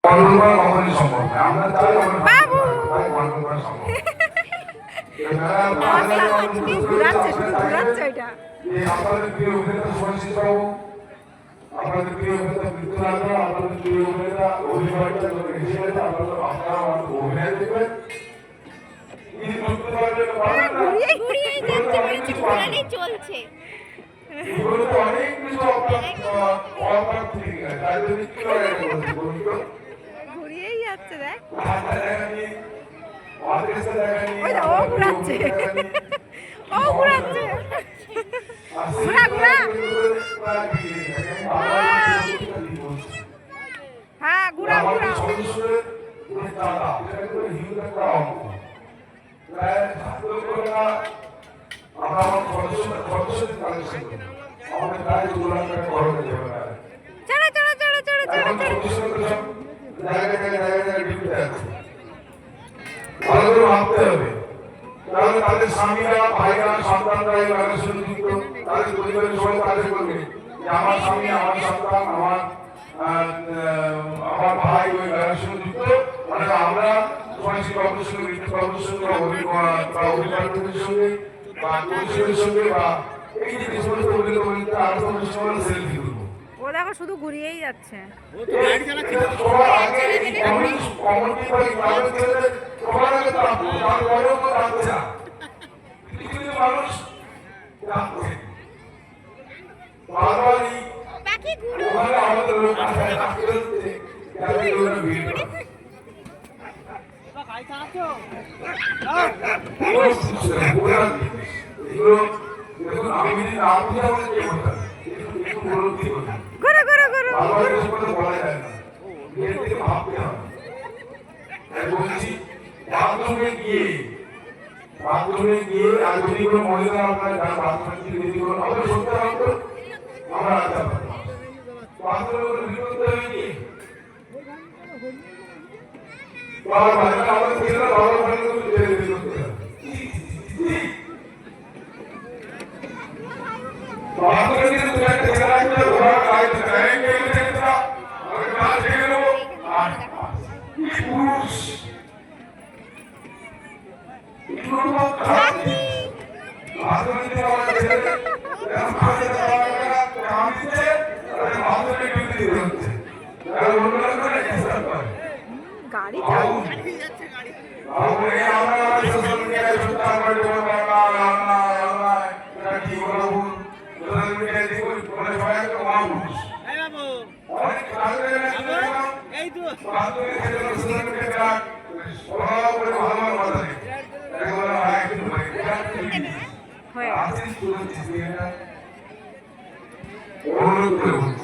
আপনাদের প্রিয় অভিনেতা মৃত্যুনাথ, আপনাদের প্রিয় অভিনেতা অভিনয়টা হিসেবে আপনারা অভিনয় দেখবেন। চলছে অনেক কিছু ঘুরিয়েই যাচ্ছে দেখ ও ঘুরাচ্ছে ঘুরা ঘুরা হ্যাঁ ঘুরা ঘুরা চড়ে চড়ে চড়ে চড়ে চড়ে ভাবতে হবে, তাহলে তাদের স্বামীরা, ভাইরা, সন্তানরা এই গানের সঙ্গে যুক্ত, তাদের পরিবারের সবাই তাদের বলবে যে আমার স্বামী, আমার সন্তান, আমার ভাই ওই গানের সঙ্গে যুক্ত। মানে আমরা সমাজী বাবুর সঙ্গে, ঋতু বাবুর সঙ্গে, অভিনেতাদের সঙ্গে বা কৌশলের সঙ্গে বা এই যে সমস্ত অভিনেতা আরো সময় সেলফি তুলবো। ও দেখো শুধু ঘুরিয়েই যাচ্ছে। ঘুরো ঘুরো ঘুরো বাথরুমে গিয়ে আর যদি কোনো মহিলা আপনার বাথরুমে যদি কোনো হবে সত্যি হবে আমরা রাখতে পারবো। বাথরুমে বিরক্ত হয়ে গিয়ে বাবা ভাইরা আমাদের ছিল বাবা ভাইরা বিরক্ত হয়। বাথরুমে কিন্তু একটা ছেলে আছে ওরা কাজ করেন পুরুষ গাড়ি অনুরোধ